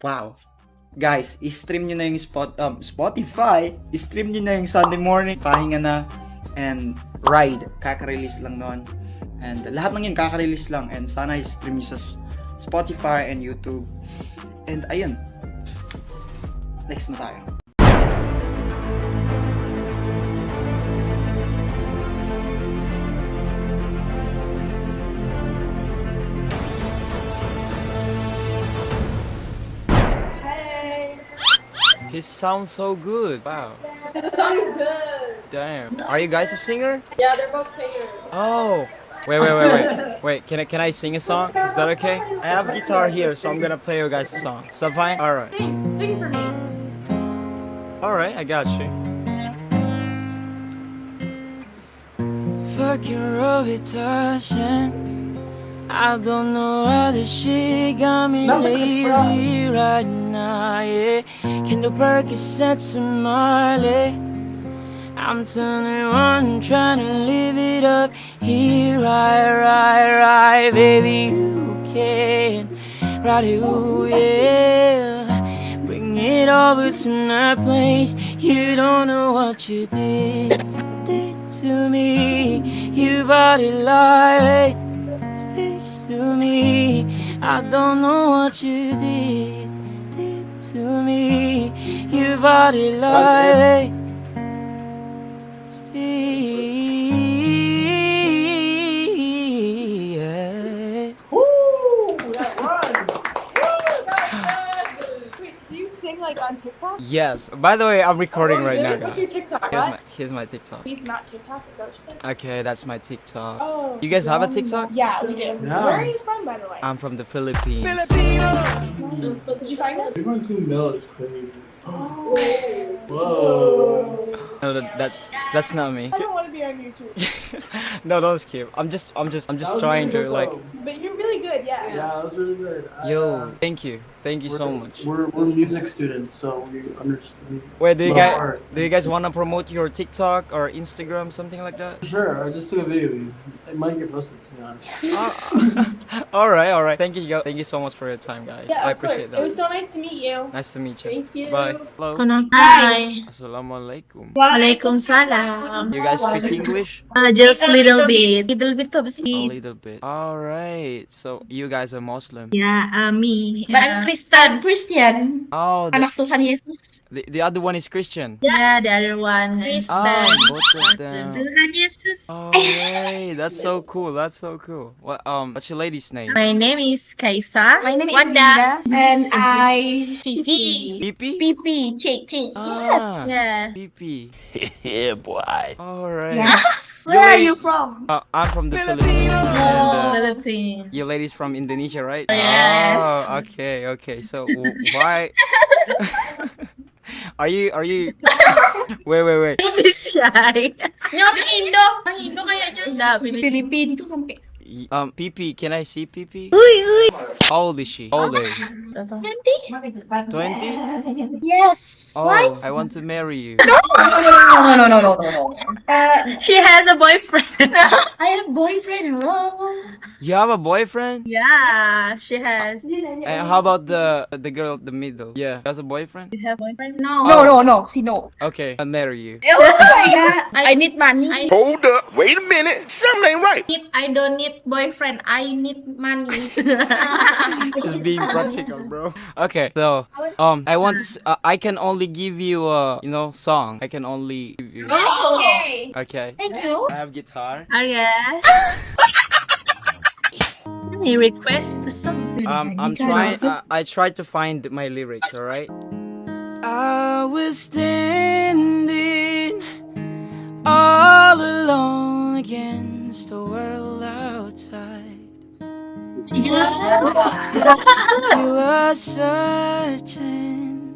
Wow. Guys, i-stream nyo na yung Spotify. I-stream nyo na yung Sunday morning. Pahinga na. And Ride. Kaka-release lang noon. And lahat ng yun kaka-release lang. And sana i-stream nyo sa Spotify and YouTube. And ayun. Next na tayo. He sounds so good. Wow. The song is good. Damn. Are you guys a singer? Yeah, they're both singers. Oh. Wait. Can I sing a song? Is that okay? I have guitar here, so I'm gonna play you guys a song. Is that fine? All right. Sing for me. All right, I got you. Fucking Robitussin. I don't know how this shit got me lazy right now, yeah. Can the Percocets and Marley? I'm turning on, trying to live it up here, right, baby, you can ride it, ooh, yeah. Bring it over to my place. You don't know what you did to me. You body like speaks to me. I don't know what you did to me. Your body like speak. Yeah. Woo! That one! Wait, do you sing like on TikTok? Yes. By the way, I'm recording right now, What's your guys. TikTok? Here's my TikTok. He's not TikTok, is that what you said? Okay, that's my TikTok. Oh. You guys have a TikTok? Yeah, we do. Yeah. Where are you from, by the way? I'm from the Philippines. Did you find it? You're going too male is crazy. Oh. Whoa. No, that's not me. I don't want to be on YouTube. No, don't skip. I'm just That was trying really to good, like. though. But you're really good, yeah. Yeah, that was really good. Yo, thank you so much. We're music students, so we understand. Wait, do you love guys art. want to promote your TikTok or Instagram, something like that? Sure, I just took a video. It might get posted, to be honest. All right. Thank you so much for your time, guys. Yeah, I of course. appreciate It was that. so nice to meet you. Nice to meet you. Thank you. Bye. Hello. Hi. Assalamualaikum. Waalaikumsalam. You guys speak English? Just little bit. Little bit of A little bit. All right. So you guys are Muslim. Yeah, me. But I'm Kristen. Christian. Oh, Anak Tuhan Yesus. the other one is Christian. Yeah, the other one. Kristen. Oh, both of them. Tuhan Yesus. All right. That's so cool. What's your lady's name? My name is Kaisa. My name is Wanda. Linda. And I... Fifi. Pipi? Pipi. Chick. Ah, Yeah. Pipi. Yeah, boy. All right. Yes. You Where are lady- you from? I'm from the Philippines. And, Philippines. your lady's from Indonesia, right? Yes. Oh, okay. So why are you wait. This shy. Yung Indo. Ang Indo kaya dyan. Dami. Philippine to sampai. Pipi, can I see Pipi? How old is she? How old are you? 20? Yes. Oh, Why? I want to marry you. No. She has a boyfriend. I have boyfriend. Oh. You have a boyfriend? Yeah, she has. And how about the girl at the middle? Yeah, she has a boyfriend? You have boyfriend? No. Oh. No. Sino? Okay, I'll marry you. Oh my God. I need money. Hold up. Wait a minute. Something ain't right. I don't need boyfriend. I need money. Just being practical, bro. Okay, so I want I can only give you a song. I can only give you. Okay. Okay. Thank you. I have guitar. Oh yeah. He requests the song. I'm trying. I tried to find my lyrics. All right. I was standing all alone against the world outside. You were searching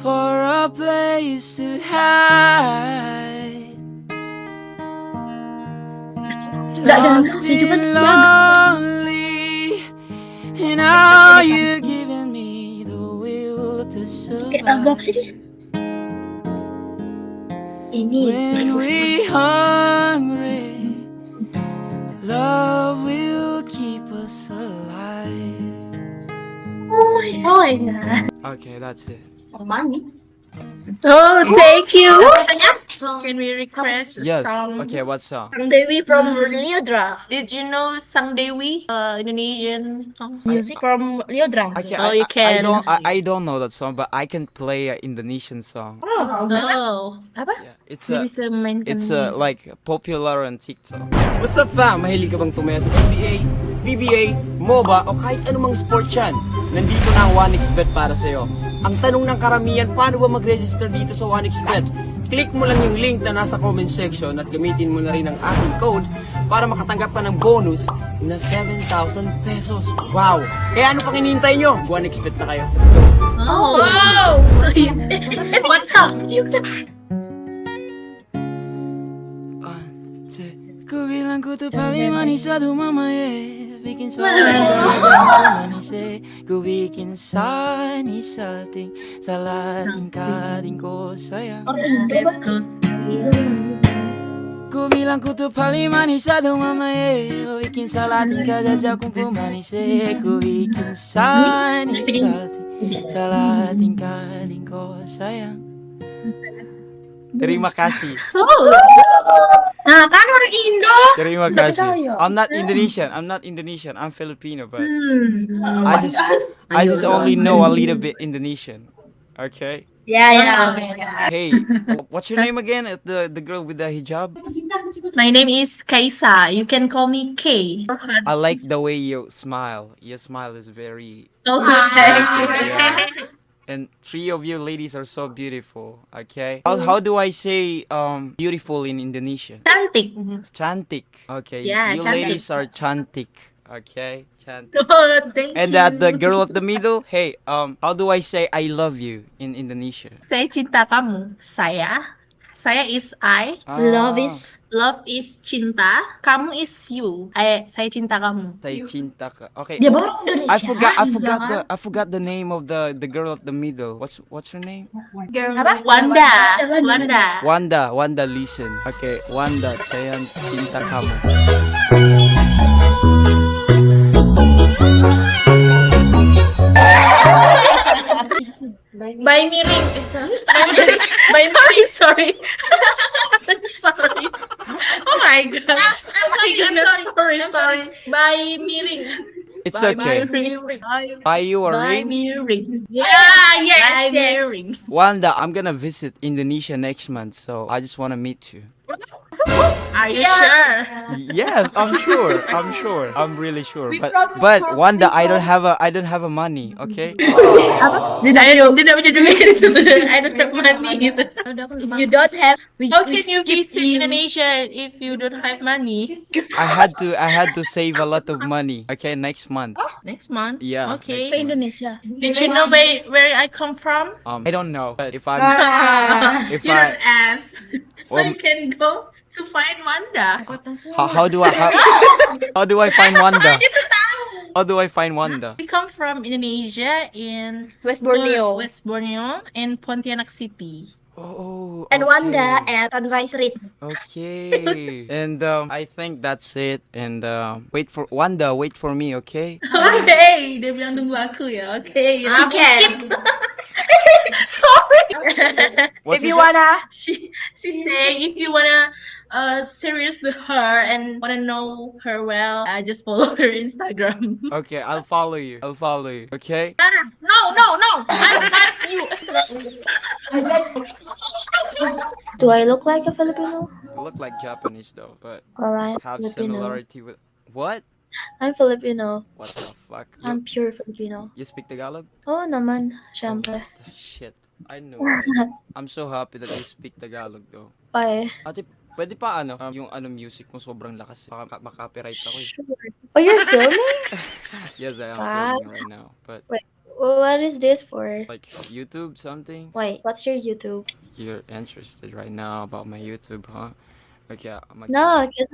for a place to hide. Lost and lonely, and now you're giving me the will to survive. When we hungry, love will keep us alive. Oh my god. Okay, that's it. Money. Oh, thank you. Can we request Yes. song? Okay, what song? Sang Dewi from Liodra. Did you know Sang Dewi? Indonesian song Music from Liodra. Okay, Oh, you can. I don't know that song, but I can play an Indonesian song. Oh. Apa? Yeah, Hindi bisa mainkan. it's like popular on TikTok. What's up fam? Mahilig ka bang tumaya sa NBA, PBA, MOBA o kahit anumang sport yan? Nandito na ang 1xBet para sa'yo. Ang tanong ng karamihan, paano ba mag-register dito sa 1xBet? Click mo lang yung link na nasa comment section at gamitin mo na rin ang aking code para makatanggap ka ng bonus na 7,000 pesos. Wow! Kaya ano pang hinihintay nyo? 1xBet na kayo. Let's go! Oh. Wow. So, what's up? Ku bilang ku tuh paling manis satu mama ya, bikin salah manis ku bikin sani salting salah tingkah tingko sayang. Ku bilang ku tuh paling manis satu mama ya, bikin salah tingkah jajak kumpul manis ku bikin sani salting salah tingkah tingko sayang. Terima kasih. Nah, kan orang Indo. Terima kasih. I'm not Indonesian. I'm Filipino, but I just only know a little bit Indonesian. Okay. Yeah. Hey, what's your name again? The girl with the hijab? My name is Kaisa. You can call me K. I like the way you smile. Your smile is very. Oh, thank you. Yeah. And three of you ladies are so beautiful. Okay. How do I say beautiful in Indonesian? Cantik. Cantik. Okay. Yeah, You cantik. ladies are cantik. Okay. Cantik. Oh, thank And you. that the girl at the middle, hey, how do I say I love you in Indonesia? Saya cinta kamu. Saya is I. Ah, Love is cinta. Kamu is you. Saya cinta kamu. Say cinta ka. Okay. Dia baru Indonesia. I forgot the name of the girl at the middle. What's her name? Wanda. Wanda, listen. Okay, Wanda, saya cinta kamu. By miring. By miring. Sorry. Sorry. Oh my god. Oh my goodness. Sorry. By miring. It's By okay. miring. Buy you a By ring? miring. Yeah, yes. By miring. Wanda, I'm gonna visit Indonesia next month, so I just wanna meet you. Are you sure? Yes, I'm sure. I'm really sure. But Wanda, I don't have a money, okay? Dia don't punya duit. I don't have money. You don't have. How can you visit Indonesia if you don't have money? I had to save a lot of money, okay, next month. Next month? Yeah. Okay. next month. Indonesia. Did you know where I come from? I don't know, but if I'm if You don't I ask. So you can go to find Wanda. how do I find Wanda? How do I find Wanda? We come from Indonesia in West Borneo. West Borneo in Pontianak City. Oh, And Wanda okay. at Sunrise Street. Okay. And I think that's it. And wait for Wanda, wait for me, okay? Okay, dia bilang tunggu aku ya. Okay. Okay. Sorry. What's If you his- wanna. She's saying if you wanna serious with her and wanna know her well, just follow her Instagram. Okay, I'll follow you. Okay? No. I'm not you. Do I look like a Filipino? You look like Japanese though, but Alright, have Filipino. similarity with what? I'm Filipino. What the fuck? I'm pure Filipino. You speak Tagalog? Oo naman, syempre. Shit. I know. it. I'm so happy that you speak Tagalog though. Bye. Ate, pwede pa yung music mo sobrang lakas. Baka copyright ako eh. Sure. Oh, you're filming? Yes, I am Wow. filming right now. But What is this for? like YouTube something? Wait, what's your YouTube? You're interested right now about my YouTube, huh? Okay, No, because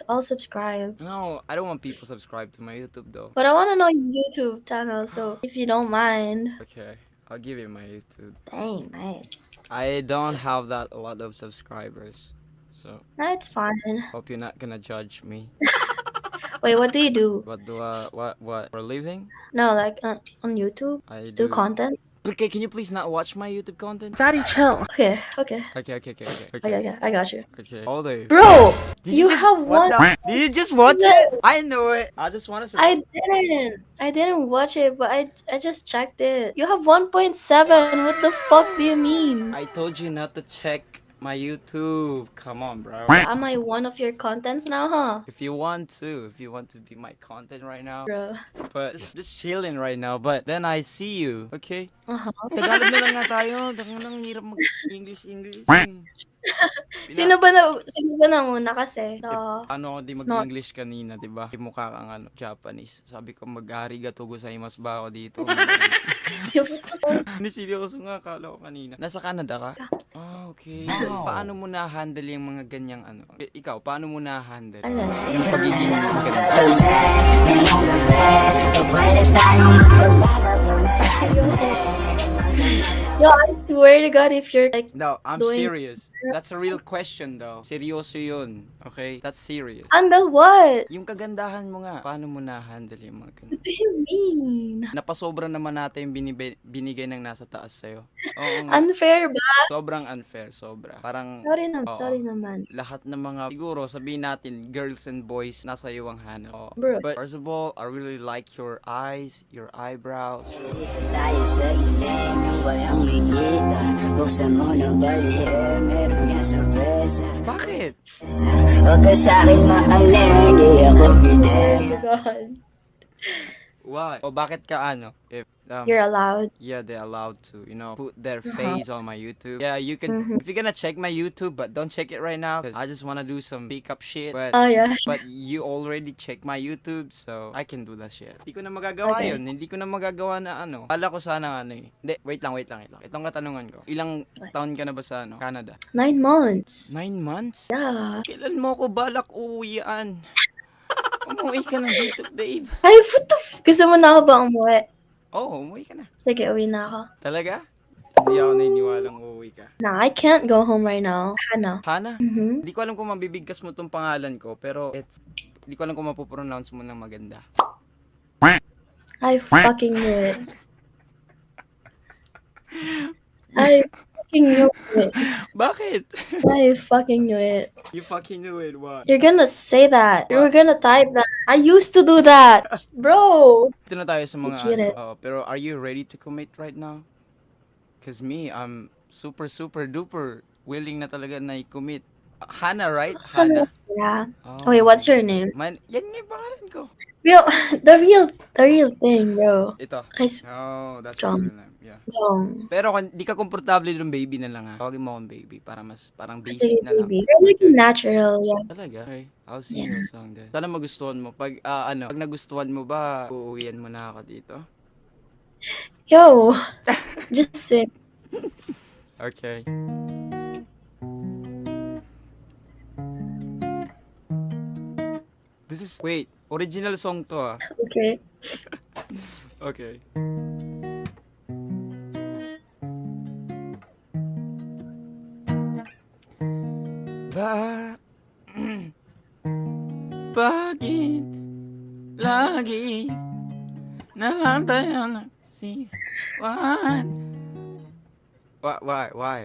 I'll subscribe. No, I don't want people subscribe to my YouTube though. But I want to know your YouTube channel, so if you don't mind. Okay, I'll give you my YouTube. Dang, nice. I don't have a lot of subscribers, so No, it's fine. hope you're not gonna judge me. Wait, what do you do? What for a living? No, like on YouTube? I Do content? Okay, can you please not watch my YouTube content? Daddy, chill. Okay, okay. Okay. I got you. Okay. All day. Bro, Did you just, have what one. the- Did you just watch No. it? I know it. I just want to. I didn't watch it, but I just checked it. You have 1.7. What the fuck do you mean? I told you not to check my YouTube. Come on, bro. Am I one of your contents now, huh? If you want to be my content right now, Bro. but just chilling right now. But then I see you, okay? Uh-huh. Tagalog na lang nga tayo. Ang hirap mag-English. Sino ba na muna kasi? So, Ano ako di it's not- mag-English kanina, di ba? Mukha kang Japanese. sabi ko mag-arigato gozaimasu ba ako dito. Hindi, seryoso nga, kala ko kanina. Nasa Canada ka? Ah, okay. Paano mo na-handle yung mga ganyang ano? Ikaw, paano mo na-handle? Ano? Yung pagiging ganun. Yo, I swear to God, if you're like, No, I'm Doing- serious. That's a real question though. Seryoso yun. Okay? That's serious. handle what? Yung kagandahan mo nga, paano mo na-handle yung mga ganun? What do you mean? Napasobra naman natin yung binigay ng nasa taas sa'yo. Oo nga. Unfair ba? Sobrang unfair, sobra. Parang Oo. Sorry naman. lahat ng mga, siguro sabihin natin, girls and boys, nasa iyo ang hanap. Oo. Bro. But first of all, I really like your eyes, your eyebrows. Tayo sa iling, walang mikita. Buksan mo ng baliher, meron niya sorpresa. Bakit? Huwag ka sa'kin maalin, di ako bidin. Oh my God. Why? O bakit ka if You're allowed. yeah, they're allowed to, put their face on my YouTube. Yeah, you can, if you're gonna check my YouTube, but don't check it right now, 'cause I just wanna do some pick-up shit, but Oh yeah. But you already check my YouTube, so I can do that shit. Hindi ko na magagawa Okay. yun. Hindi ko na magagawa na Kala ko sana eh. Hindi, wait lang. Itong katanungan ko. Ilang taon ka na ba sa Canada? 9 months. 9 months? Yeah. Kailan mo ko balak uwian? Umuwi ka na dito, babe. Ay, what the Gusto mo na ako ba umuwi? Oh, umuwi ka na. Sige, uwi na ako. Talaga? Hindi ako naniniwalang uuwi ka. Nah, I can't go home right now. Hana. Hana? Mm-hmm. Hindi ko alam kung mabibigkas mo tong pangalan ko, pero hindi ko alam kung mapopronounce mo ng maganda. I fucking knew it. I fucking knew it. Bakit? I fucking knew it. You fucking knew it, what? You're gonna say that. You were gonna type that. I used to do that. Bro. Ito na tayo sa mga You cheated. pero are you ready to commit right now? Cause me, I'm super duper willing na talaga na i-commit. Hana, right? Hana. Yeah. Oh. Wait, what's your name? Yan nga yung pangalan ko. Real, the real thing, bro. Ito. I swear. Oh, that's John. my real name. Yeah. Long. Pero kung di ka komportable ng baby na lang ha. Tawagin mo akong baby para mas parang Sige, basic na lang. baby. You're like natural, yeah. Talaga? Okay. I'll sing your song then. Sana magustuhan mo. Pag nagustuhan mo ba, uuwian mo na ako dito? Yo, just sing. Okay. Wait, original song to ah. Okay. Okay. Ba Bakit lagi na lang tayo nagsiwan? Why?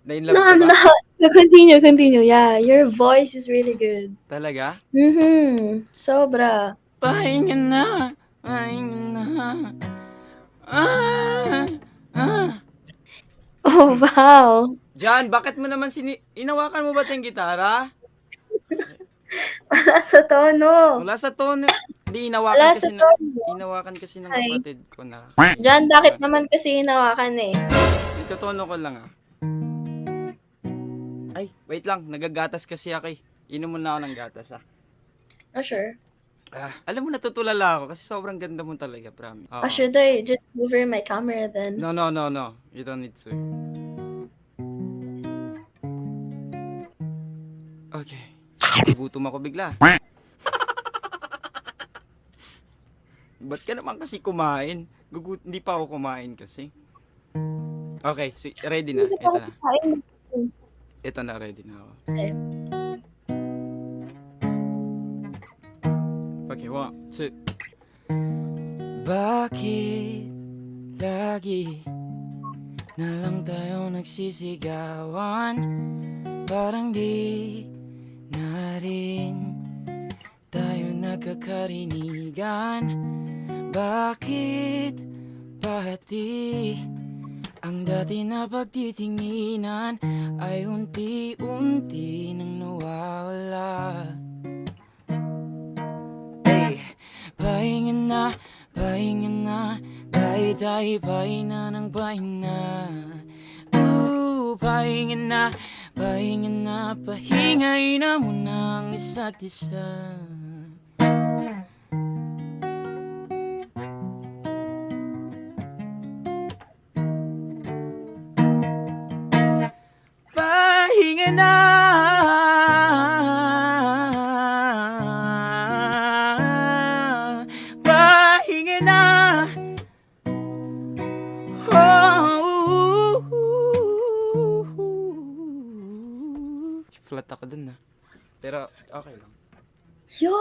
Na-inlove No, ka I'm ba? not. Continue. Yeah, your voice is really good. Talaga? Sobra. Pahinga na. Oh, wow. Jan, bakit mo naman inawakan mo ba yung gitara? Wala sa tono. Wala sa tono. Hindi, Wala sa tono. inawakan kasi ng Ay. kapatid ko na. Jan, bakit naman kasi hinawakan eh? Ito tono ko lang ah. Ay, wait lang. Nagagatas kasi ako eh. Inom muna ako ng gatas ah. Oh, sure. Alam mo, natutulala ako kasi sobrang ganda mo talaga, promise. Oo. Should I just cover my camera then? No. You don't need to. Okay. Gugutom ako bigla. Ba't ka naman kasi kumain? Hindi pa ako kumain kasi. Okay, ready na. Ito na. Ito na, ready na ako. Okay. Okay, 1, 2. Bakit lagi na lang tayo nagsisigawan? Parang di na rin tayo nagkakarinigan. Bakit pati ang dati na pagtitinginan ay unti-unti nang nawawala? Hey, pahinga na, tayo pahinga ng pahinga. Pahinga na, pahingain na muna ang isa't isa. Pahinga na, pahinga na. Flat ako dun pero okay lang. Yo,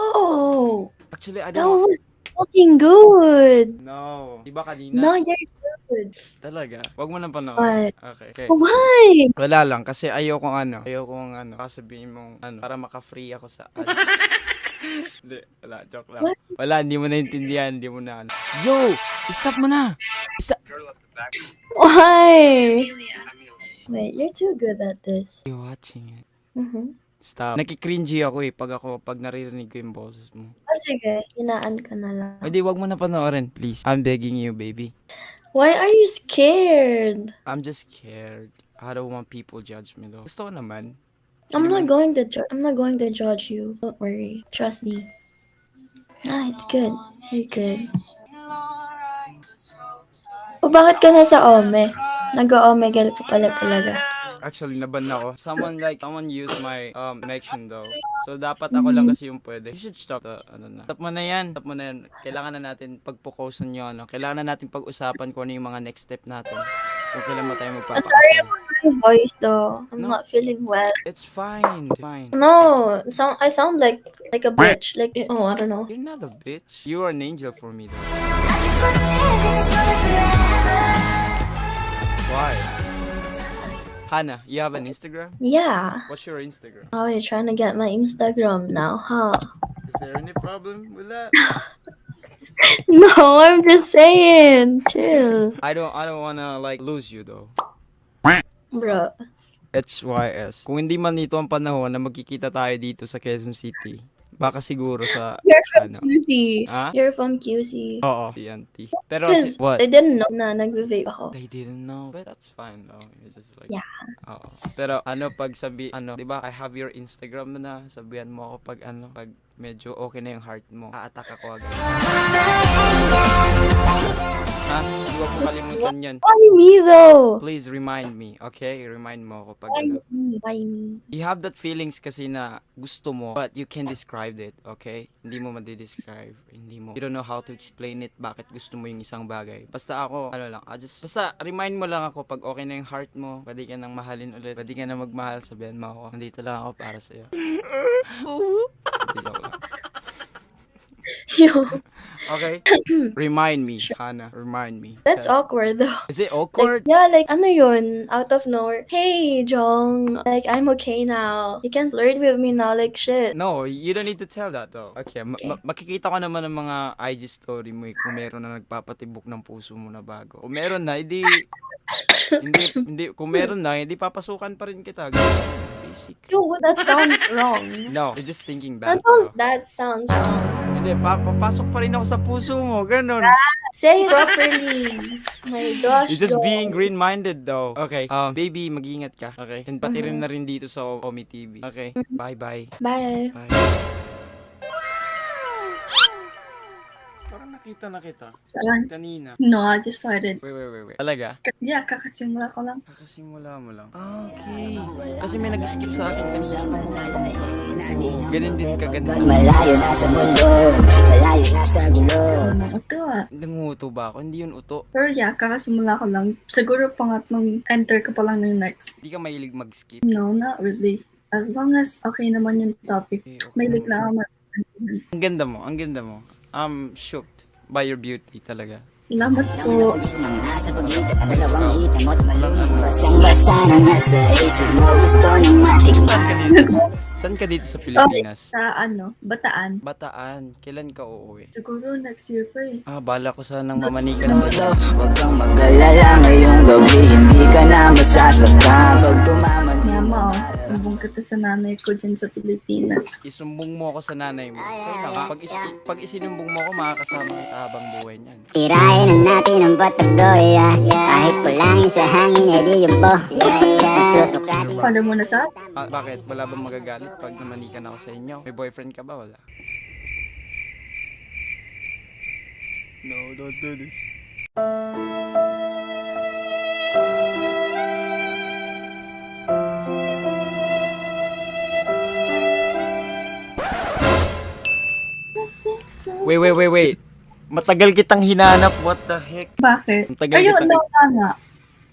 Actually, I that don't was fucking good. No. Diba kanina? No, you're good. Talaga? Wag mo nang panoorin. Why? Okay. Why? Wala lang kasi ayokong sasabihin mong para maka-free ako sa ads. Hindi, wala, joke lang. Wala, hindi mo naintindihan, hindi mo na Yo, stop mo na. Why? Wait, you're too good at this. You're watching it. Mm-hmm. Stop. Nakikringy ako pag naririnig ko yung boses mo. Oh, sige, hinaan ka na lang. Hindi, wag mo na panoorin, please. I'm begging you, baby. Why are you scared? I'm just scared. I don't want people judge me though. Gusto ko naman. I'm not going to judge you. Don't worry. Trust me. Ah, it's good. You're good. O bakit ka nasa Ome? Nag-Omegle ka pala talaga. Actually, naban ako. Someone used my connection though. So, dapat ako lang kasi yung pwede. You should stop Stop mo na yan. Kailangan na natin pagpukosan nyo, Kailangan na natin pag-usapan kung ano yung mga next step natin. Kung kailan mo tayo I'm magpapakasal. sorry about my voice though. I'm No. not feeling well. It's fine. Fine. No, I sound like a bitch. Like, oh, I don't know. You're not a bitch. You are an angel for me though. Why? Hannah, you have an Instagram? Yeah. What's your Instagram? Oh, you're trying to get my Instagram now, huh? Is there any problem with that? No, I'm just saying. Chill. I don't wanna lose you though. Bro. HYS. Kung hindi man ito ang panahon na magkikita tayo dito sa Quezon City, baka siguro sa You're from QC. Ah? You're from QC. Oo, TNT. Pero Because what? they didn't know na nag-vape ako. They didn't know, but that's fine though. It's just like Yeah. Oo. Pero pag 'di ba? I have your Instagram na, sabihan mo ako pag medyo okay na yung heart mo. A-attack ako agad. Ha? Huwag mo kalimutan 'yan. Why me though? Please remind me, okay? Remind mo ako pag Why me? Why me? You have that feelings kasi na gusto mo, but you can't describe it, okay? Hindi mo ma-describe. You don't know how to explain it, bakit gusto mo yung isang bagay. Basta ako, basta remind mo lang ako pag okay na yung heart mo, pwede ka nang mahalin ulit, pwede ka na magmahal, sabihan mo ako, nandito lang ako para sa'yo. Hindi, joke lang. Yo, Okay? Remind me, Hannah. Remind me. that's awkward though. Is it Like, awkward? yeah, like, ano yun? Out of nowhere. Hey, Jong. Like, I'm okay now. You can flirt with me now, like, shit. No, you don't need to tell that though. Okay, Okay. makikita ko naman ng mga IG story mo kung meron na nagpapatibok ng puso mo na bago. Kung meron na, hindi kung meron na, hindi papasukan pa rin kita. Basic. Yo, that sounds wrong. No, you're just thinking bad. That sounds wrong. Hindi, papasok pa rin ako sa puso mo. Ganun. Say it properly. My gosh, You're just Jong. being green-minded though. Okay, baby, mag-ingat ka. Okay? And pati rin na rin dito sa Omi TV. Okay? Bye-bye. Bye. Bye. Parang nakita na kita. Saan? Kanina. No, I just started. Wait. Talaga? Yeah, kakasimula ko lang. Kakasimula mo lang. Okay. Kasi may nag-skip sa akin kanina. Ganun din kaganda. Malayo na sa mundo, malayo na sa gulo. Ito ah. Nanguto ba ako? Hindi yun uto. Pero yeah, kakasimula ko lang. Siguro pangatlong enter ko pa lang ng next. Hindi ka mahilig mag-skip. No, not really. As long as okay naman yung topic. Okay. May lang ako Ang ganda mo, ang ganda mo. I'm shocked by your beauty talaga. Salamat po. Nasa pagitan at dalawang hita mo't malunod. Basang-basa na nga sa isip mo. Gusto nang matikman. Saan ka dito sa Pilipinas? Sa Bataan. Bataan. Kailan ka uuwi? Siguro next year pa eh. Bala ko sanang mamanikan sa'yo. Huwag kang mag-alala ngayong gabi. Hindi ka na masasaktan pag tumamad. Mama, sumbong kita sa nanay ko dyan sa Pilipinas. Isumbong mo ako sa nanay mo. Kaya nga, pag isinumbong mo ako, makakasama kita habang buhay niyan. Tirahin na natin ang batagdoy. Kahit kulangin sa hangin, edi yung bo. Susukatin. Paano mo na sa? Bakit? Wala bang magagalit pag namanikan ako sa inyo? May boyfriend ka ba? Wala. No, don't do this. Wait. Matagal kitang hinanap. What the heck? Bakit? Matagal Ayun, kitang... wala nga.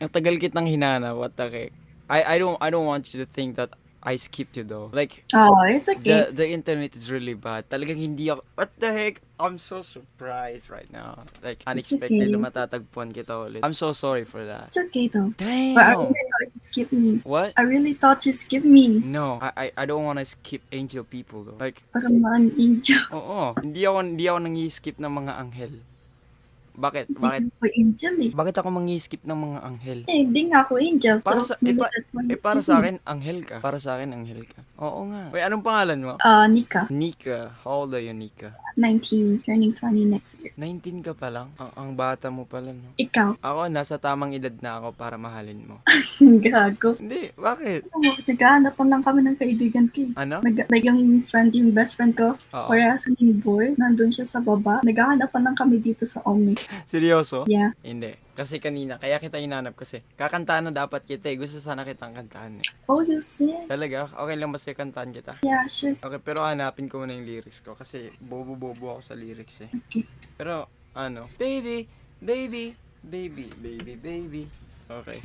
Matagal kitang hinanap. What the heck? I don't want you to think that I skipped you though. Like, Oh, it's okay. the internet is really bad. Talagang hindi ako... What the heck? I'm so surprised right now. Like, unexpected na okay. matatagpuan kita ulit. I'm so sorry for that. It's okay though. But I Damn! really thought you skipped me. What? I really thought you skipped me. No, I don't wanna skip angel people though. Like, Parang mga angel. oo. Hindi ako nang-skip ng mga anghel. Bakit? Hindi ako angel eh. Bakit ako mangi-skip ng mga anghel? Hindi nga ako angel. Para So, sa, maybe that's why you para skipped sa me. akin, anghel ka. Para sa akin, anghel ka. Oo nga. Wait, anong pangalan mo? Nika. Nika. How old are you, Nika? 19, turning 20 next year. 19 ka pa lang? Ang bata mo pala, no? Ikaw. Ako, nasa tamang edad na ako para mahalin mo. Gago. Hindi, bakit? Naghahanap lang kami ng kaibigan ko. Ano? Like yung best friend ko, Oo. parehas yung boy, nandun siya sa baba. Naghahanap lang kami dito sa Omni. Seryoso? Yeah. Hindi. Kasi kanina, kaya kita hinanap kasi. Kakantahan na dapat kita eh. Gusto sana kitang kantahan eh. Oh, you see? Talaga? Okay lang ba sa'yo kantahan kita? Yeah, sure. Okay, pero hanapin ko muna yung lyrics ko. Kasi bobo-bobo ako sa lyrics eh. Okay. Pero, ano? Baby, baby, baby, baby, baby. Okay.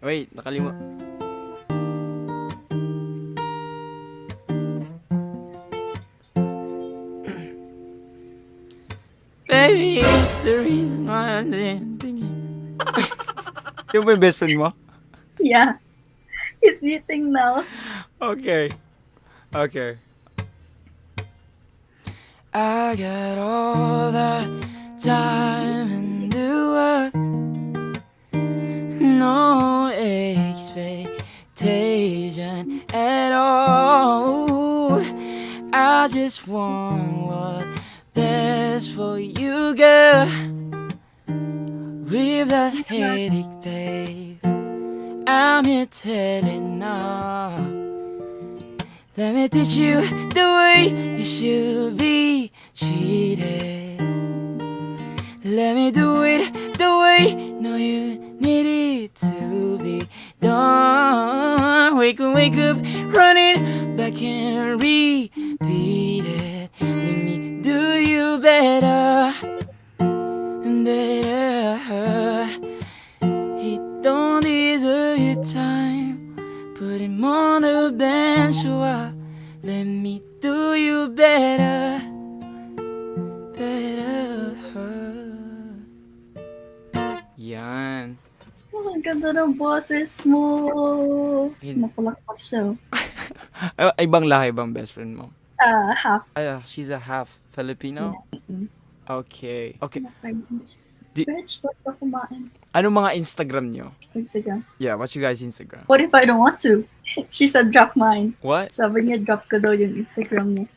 Wait, nakalimut. Baby, it's the reason why I'm thinking. Yung ba yung best friend mo? Yeah. He's eating now. Okay. Okay. I got all the time in the world. No expectation at all. I just want what's best for you, girl. With that headache, babe, I'm here telling now. Let me teach you the way you should be treated. Let me do it the way, no, you need it to be done. Wake up, running back and repeat it. Let me do you better, better. He don't deserve your time. Put him on the bench a while. Let me do you better, better. Yan. Oh, ang ganda ng boses mo. Hin- Napalakpak siya. Ibang lahi bang best friend mo? Half. She's a half Filipino? Okay. Okay. Di- Bitch, ba't ka kumain? Ano mga Instagram nyo? Instagram. Yeah, what's you guys Instagram? What if I don't want to? She said drop mine. What? Sabi niya drop ko daw yung Instagram niya.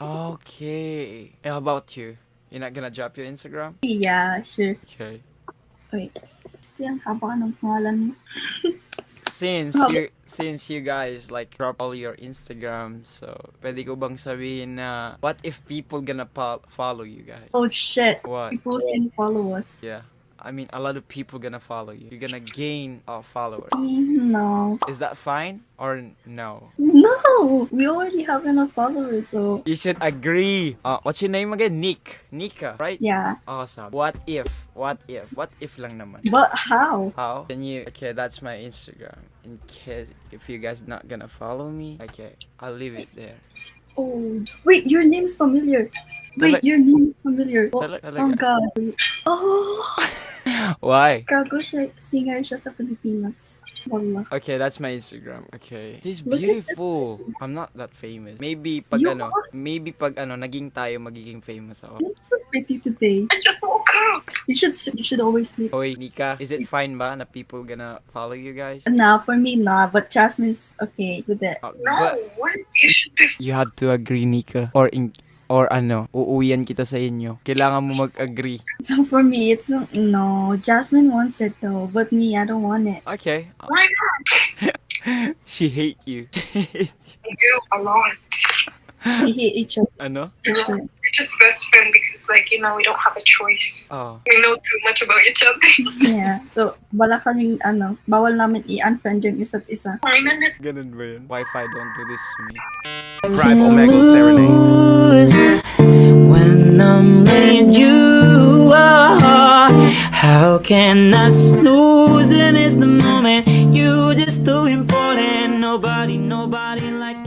Okay. How about you? You're not gonna drop your Instagram? Yeah, sure. Okay. Wait. Yan, haba ng pangalan mo. Since you guys like drop all your Instagram, so pwede ko bang sabihin na what if people gonna follow you guys? Oh shit. What? People can follow us. Yeah. I mean, a lot of people gonna follow you. You're gonna gain followers. No. Is that fine or no? No! We already have enough followers, so You should agree. What's your name again? Nika, right? yeah. Awesome. What if lang naman? But how? How? Can you? Okay, that's my Instagram. In case if you guys not gonna follow me, okay, I'll leave it there. Oh, wait, your name's familiar. Wait, Tala- your name's familiar. Oh, Talaga. oh God. Oh, Why? gago siya. Singer siya sa Pilipinas. Wallah. Okay, that's my Instagram. Okay. She's Look at this beautiful. I'm not that famous. Maybe pag You naging tayo magiging famous ako. You're so pretty today. I just woke up. You should always sleep. Oy, Nika, is it fine ba na people gonna follow you guys? Nah, for me, nah. But Jasmine's okay with it. But you have to agree, Nika. Or uuwian kita sa inyo. Kailangan mo mag-agree. So for me, it's no. Jasmine wants it though, but me, I don't want it. Okay. Why not? She hate you. do a lot. We hate each other. Ano? That's it. We're just best friends because, like, you know, we don't have a choice. Oh. We know too much about each other. Yeah. So, bala kaming, bawal namin i-unfriend yung isa't isa. Ganun ba yun? Wi-Fi, don't do this to me. Tribe Omega Serenade. When I'm with you, how can I snooze? And it's the moment you just too important. Nobody like